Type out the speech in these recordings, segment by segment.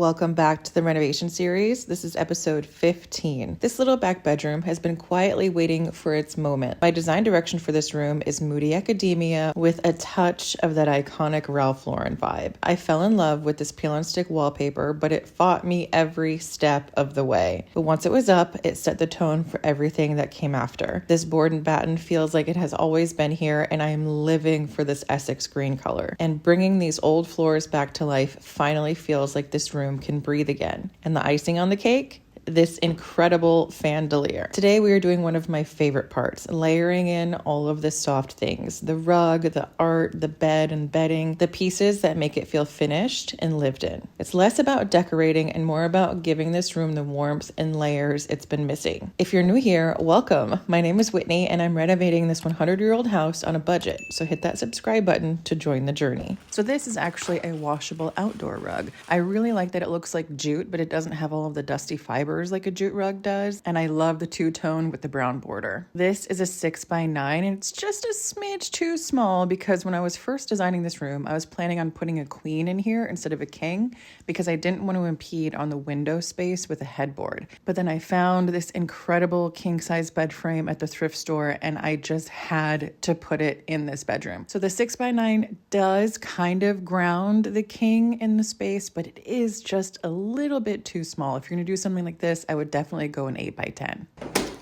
Welcome back to the renovation series. This is episode 15. This little back bedroom has been quietly waiting for its moment. My design direction for this room is Moody Academia with a touch of that iconic Ralph Lauren vibe. I fell in love with this peel and stick wallpaper, but it fought me every step of the way. But once it was up, it set the tone for everything that came after. This board and batten feels like it has always been here, and I am living for this Essex green color. And bringing these old floors back to life finally feels like this room can breathe again. And the icing on the cake? This incredible fandelier. Today we are doing one of my favorite parts, layering in all of the soft things, the rug, the art, the bed and bedding, the pieces that make it feel finished and lived in. It's less about decorating and more about giving this room the warmth and layers it's been missing. If you're new here, welcome. My name is Whitney and I'm renovating this 100-year-old house on a budget, so hit that subscribe button to join the journey. So this is actually a washable outdoor rug. I really like that it looks like jute, but it doesn't have all of the dusty fibers like a jute rug does, and I love the two-tone with the brown border. This is a 6x9 and it's just a smidge too small because when I was first designing this room, I was planning on putting a queen in here instead of a king because I didn't want to impede on the window space with a headboard. But then I found this incredible king-size bed frame at the thrift store and I just had to put it in this bedroom. So the 6x9 does kind of ground the king in the space, but it is just a little bit too small. If you're going to do something like this, I would definitely go an 8x10.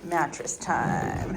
Mattress time.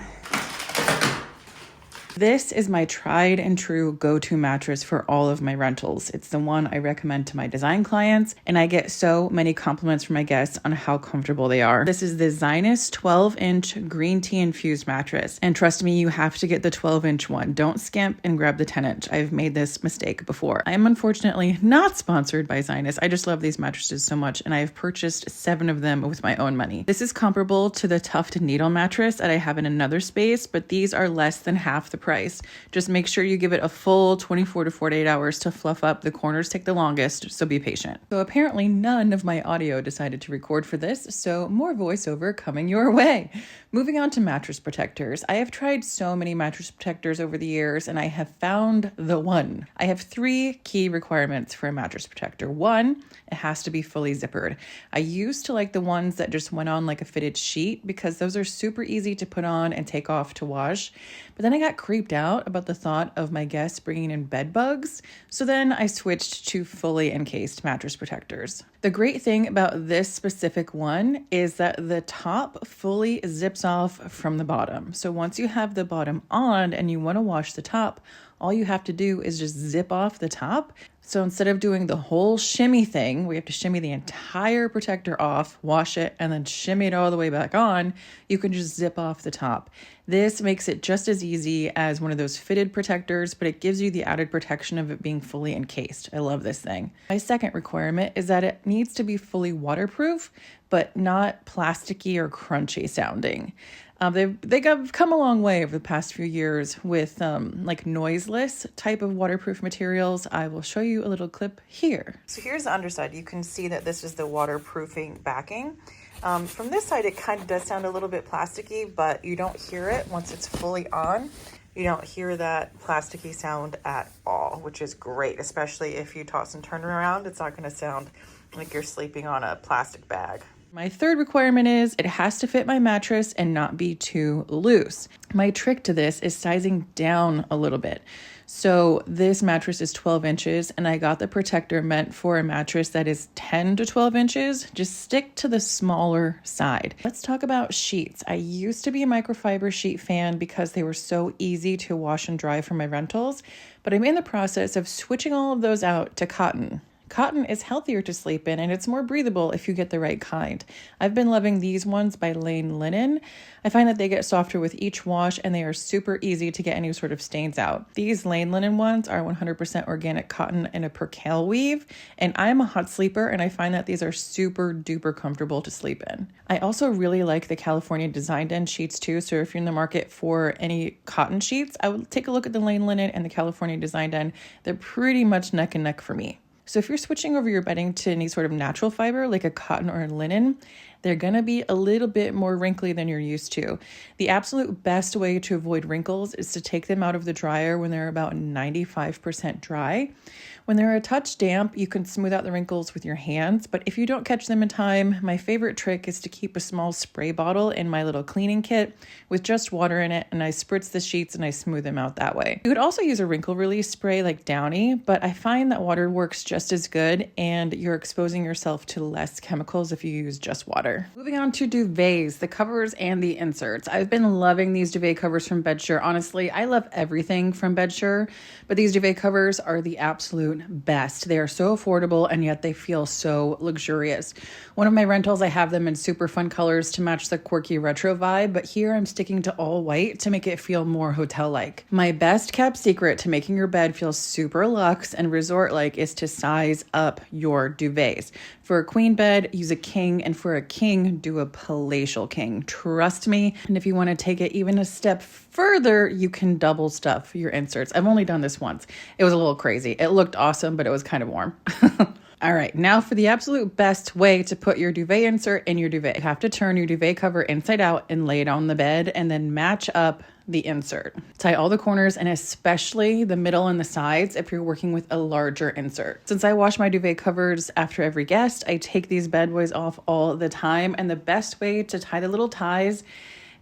This is my tried and true go-to mattress for all of my rentals. It's the one I recommend to my design clients, and I get so many compliments from my guests on how comfortable they are. This is the Zinus 12-inch green tea infused mattress, and trust me, you have to get the 12-inch one. Don't skimp and grab the 10-inch. I've made this mistake before. I am unfortunately not sponsored by Zinus. I just love these mattresses so much, and I have purchased 7 of them with my own money. This is comparable to the Tuft Needle mattress that I have in another space, but these are less than half the price. Just make sure you give it a full 24 to 48 hours to fluff up. The corners take the longest, so be patient. So apparently none of my audio decided to record for this, so more voiceover coming your way. Moving on to mattress protectors. I have tried so many mattress protectors over the years, and I have found the one. I have 3 key requirements for a mattress protector. 1, it has to be fully zippered. I used to like the ones that just went on like a fitted sheet because those are super easy to put on and take off to wash. But then I got creeped out about the thought of my guests bringing in bed bugs. So then I switched to fully encased mattress protectors. The great thing about this specific one is that the top fully zips off from the bottom. So once you have the bottom on and you want to wash the top, all you have to do is just zip off the top. So instead of doing the whole shimmy thing, we have to shimmy the entire protector off, wash it, and then shimmy it all the way back on, you can just zip off the top. This makes it just as easy as one of those fitted protectors, but it gives you the added protection of it being fully encased. I love this thing. My second requirement is that it needs to be fully waterproof, but not plasticky or crunchy sounding. They've come a long way over the past few years with like noiseless type of waterproof materials. I will show you a little clip here. So here's the underside. You can see that this is the waterproofing backing. From this side, it kind of does sound a little bit plasticky, but you don't hear it once it's fully on. You don't hear that plasticky sound at all, which is great, especially if you toss and turn around. It's not going to sound like you're sleeping on a plastic bag. My third requirement is it has to fit my mattress and not be too loose. My trick to this is sizing down a little bit. So this mattress is 12 inches and I got the protector meant for a mattress that is 10 to 12 inches. Just stick to the smaller side. Let's talk about sheets. I used to be a microfiber sheet fan because they were so easy to wash and dry for my rentals, but I'm in the process of switching all of those out to cotton. Cotton is healthier to sleep in and it's more breathable if you get the right kind. I've been loving these ones by Lane Linen. I find that they get softer with each wash and they are super easy to get any sort of stains out. These Lane Linen ones are 100% organic cotton in a percale weave, and I'm a hot sleeper and I find that these are super duper comfortable to sleep in. I also really like the California Designed In sheets too, so if you're in the market for any cotton sheets, I would take a look at the Lane Linen and the California Designed In. They're pretty much neck and neck for me. So if you're switching over your bedding to any sort of natural fiber, like a cotton or a linen, they're going to be a little bit more wrinkly than you're used to. The absolute best way to avoid wrinkles is to take them out of the dryer when they're about 95% dry. When they're a touch damp, you can smooth out the wrinkles with your hands, but if you don't catch them in time, my favorite trick is to keep a small spray bottle in my little cleaning kit with just water in it, and I spritz the sheets and I smooth them out that way. You could also use a wrinkle release spray like Downy, but I find that water works just as good and you're exposing yourself to less chemicals if you use just water. Moving on to duvets, the covers and the inserts. I've been loving these duvet covers from Bedsure. Honestly, I love everything from Bedsure, but these duvet covers are the absolute best. They are so affordable and yet they feel so luxurious. One of my rentals, I have them in super fun colors to match the quirky retro vibe, but here I'm sticking to all white to make it feel more hotel-like. My best kept secret to making your bed feel super luxe and resort-like is to size up your duvets. For a queen bed, use a king, and for a king, do a palatial king. Trust me. And if you want to take it even a step further, you can double stuff your inserts. I've only done this once. It was a little crazy. It looked awesome, but it was kind of warm. All right, now for the absolute best way to put your duvet insert in your duvet. You have to turn your duvet cover inside out and lay it on the bed and then match up the insert. Tie all the corners and especially the middle and the sides if you're working with a larger insert. Since I wash my duvet covers after every guest, I take these bed boys off all the time, and the best way to tie the little ties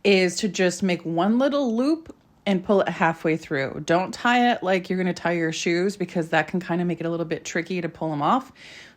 is to just make one little loop and pull it halfway through. Don't tie it like you're going to tie your shoes because that can kind of make it a little bit tricky to pull them off.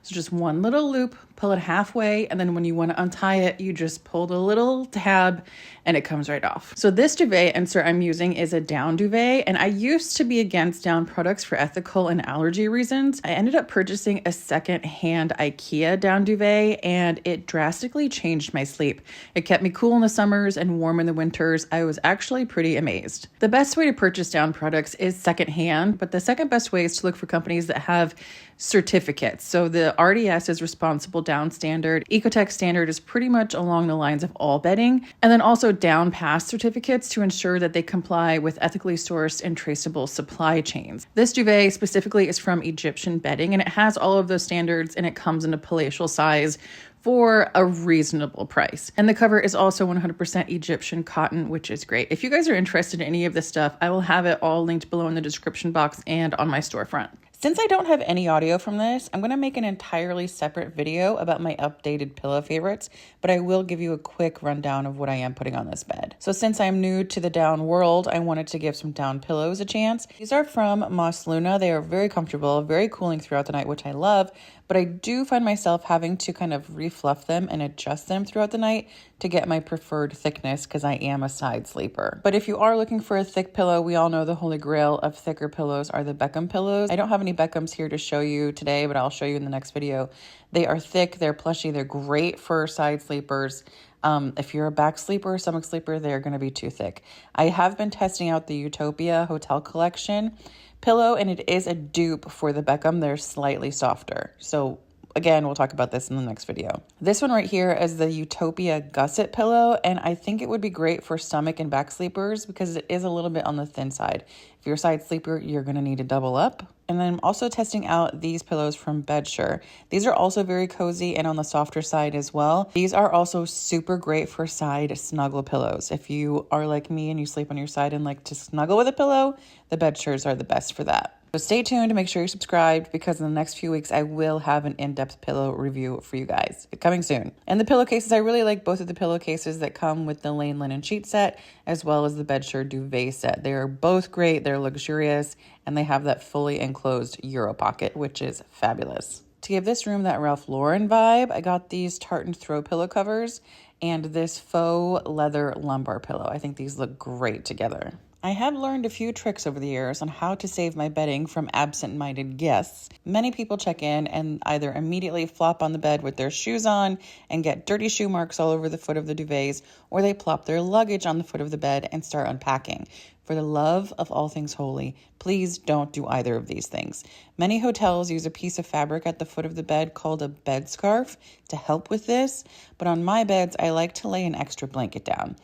So just one little loop, pull it halfway, and then when you want to untie it, you just pull the little tab and it comes right off. So this duvet insert I'm using is a down duvet, and I used to be against down products for ethical and allergy reasons. I ended up purchasing a second-hand IKEA down duvet, and it drastically changed my sleep. It kept me cool in the summers and warm in the winters. I was actually pretty amazed. The best way to purchase down products is secondhand, but the second best way is to look for companies that have certificates. So the RDS is responsible down standard. Ecotech standard is pretty much along the lines of all bedding. And then also down pass certificates to ensure that they comply with ethically sourced and traceable supply chains. This duvet specifically is from Egyptian Bedding, and it has all of those standards, and it comes in a palatial size for a reasonable price. And the cover is also 100% Egyptian cotton, which is great. If you guys are interested in any of this stuff, I will have it all linked below in the description box and on my storefront. Since I don't have any audio from this, I'm going to make an entirely separate video about my updated pillow favorites, but I will give you a quick rundown of what I am putting on this bed. So since I'm new to the down world, I wanted to give some down pillows a chance. These are from Moss Luna. They are very comfortable, very cooling throughout the night, which I love, but I do find myself having to kind of refluff them and adjust them throughout the night to get my preferred thickness because I am a side sleeper. But if you are looking for a thick pillow, we all know the holy grail of thicker pillows are the Beckham pillows. I don't have any Beckhams here to show you today, but I'll show you in the next video. They are thick, they're plushy, they're great for side sleepers. If you're a back sleeper or stomach sleeper, they're going to be too thick. I have been testing out the Utopia Hotel Collection pillow, and it is a dupe for the Beckham. They're slightly softer. So again, we'll talk about this in the next video. This one right here is the Utopia Gusset pillow, and I think it would be great for stomach and back sleepers because it is a little bit on the thin side. If you're a side sleeper, you're going to need to double up. And then I'm also testing out these pillows from Bedsure. These are also very cozy and on the softer side as well. These are also super great for side snuggle pillows. If you are like me and you sleep on your side and like to snuggle with a pillow, the Bedshures are the best for that. So stay tuned to make sure you're subscribed because in the next few weeks, I will have an in-depth pillow review for you guys. Coming soon. And the pillowcases, I really like both of the pillowcases that come with the Lane Linen Sheet Set as well as the Bedsure Duvet Set. They are both great, they're luxurious, and they have that fully enclosed Euro pocket, which is fabulous. To give this room that Ralph Lauren vibe, I got these tartan throw pillow covers and this faux leather lumbar pillow. I think these look great together. I have learned a few tricks over the years on how to save my bedding from absent-minded guests. Many people check in and either immediately flop on the bed with their shoes on and get dirty shoe marks all over the foot of the duvets, or they plop their luggage on the foot of the bed and start unpacking. For the love of all things holy, please don't do either of these things. Many hotels use a piece of fabric at the foot of the bed called a bed scarf to help with this, but on my beds, I like to lay an extra blanket down.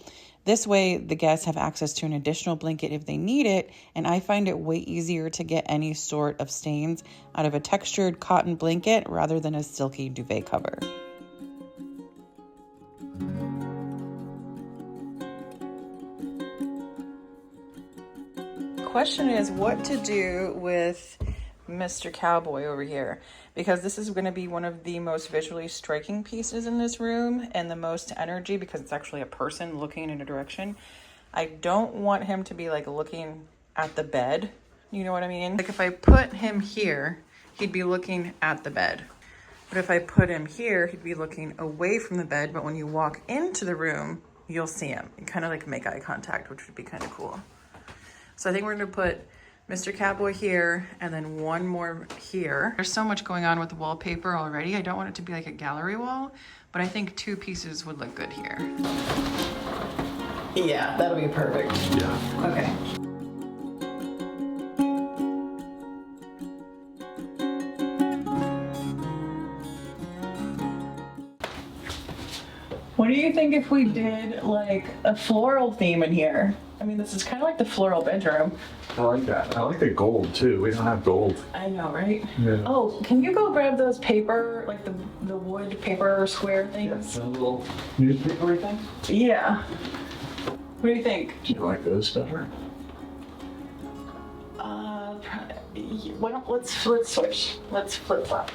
This way, the guests have access to an additional blanket if they need it, and I find it way easier to get any sort of stains out of a textured cotton blanket rather than a silky duvet cover. Question is what to do with Mr. Cowboy over here, because this is going to be one of the most visually striking pieces in this room and the most energy, because it's actually a person looking in a direction. I don't want him to be like looking at the bed. You know what I mean? Like if I put him here, he'd be looking at the bed. But if I put him here, he'd be looking away from the bed. But when you walk into the room, you'll see him. You kind of like make eye contact, which would be kind of cool. So I think we're gonna put Mr. Cowboy here and then one more here. There's so much going on with the wallpaper already. I don't want it to be like a gallery wall, but I think 2 pieces would look good here. Yeah, that'll be perfect. Yeah. Okay. What do you think if we did like a floral theme in here? I mean, this is kind of like the floral bedroom. I like that. I like the gold too. We don't have gold. I know, right? Yeah. Oh, can you go grab those paper, like the wood paper square things? Yeah, a little newspaper thing? Yeah. What do you think? Do you like those better? Why don't let's switch. Let's flip flop.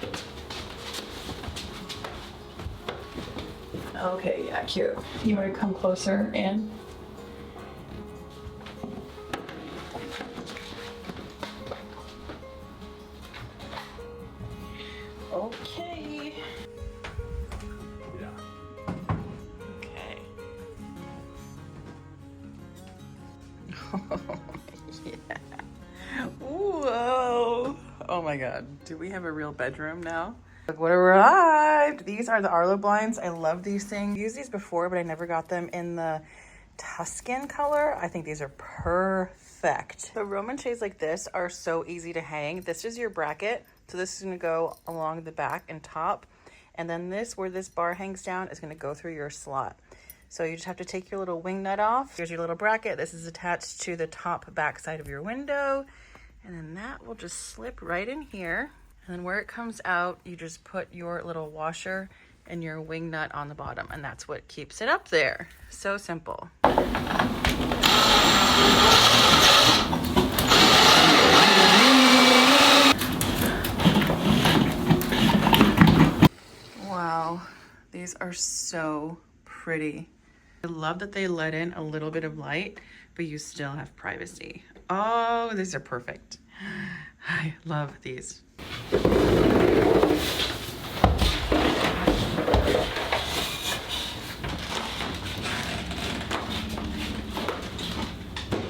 Okay, yeah, cute. You want to come closer in? Okay. Yeah. Okay. Yeah. Whoa. Oh my God. Do we have a real bedroom now? Look what arrived. These are the Arlo blinds. I love these things. I used these before, but I never got them in the Tuscan color. I think these are perfect. The Roman shades like this are so easy to hang. This is your bracket. So this is gonna go along the back and top. And then this, where this bar hangs down, is gonna go through your slot. So you just have to take your little wing nut off. Here's your little bracket. This is attached to the top back side of your window. And then that will just slip right in here. And then where it comes out, you just put your little washer and your wing nut on the bottom, and that's what keeps it up there. So simple. Wow, these are so pretty. I love that they let in a little bit of light, but you still have privacy. Oh, these are perfect. I love these.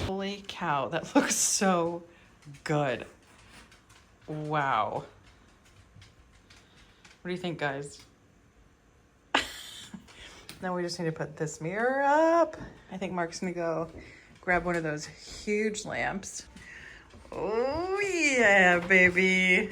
Holy cow, that looks so good. Wow. What do you think, guys? Now we just need to put this mirror up. I think Mark's gonna go grab one of those huge lamps. Oh yeah, baby.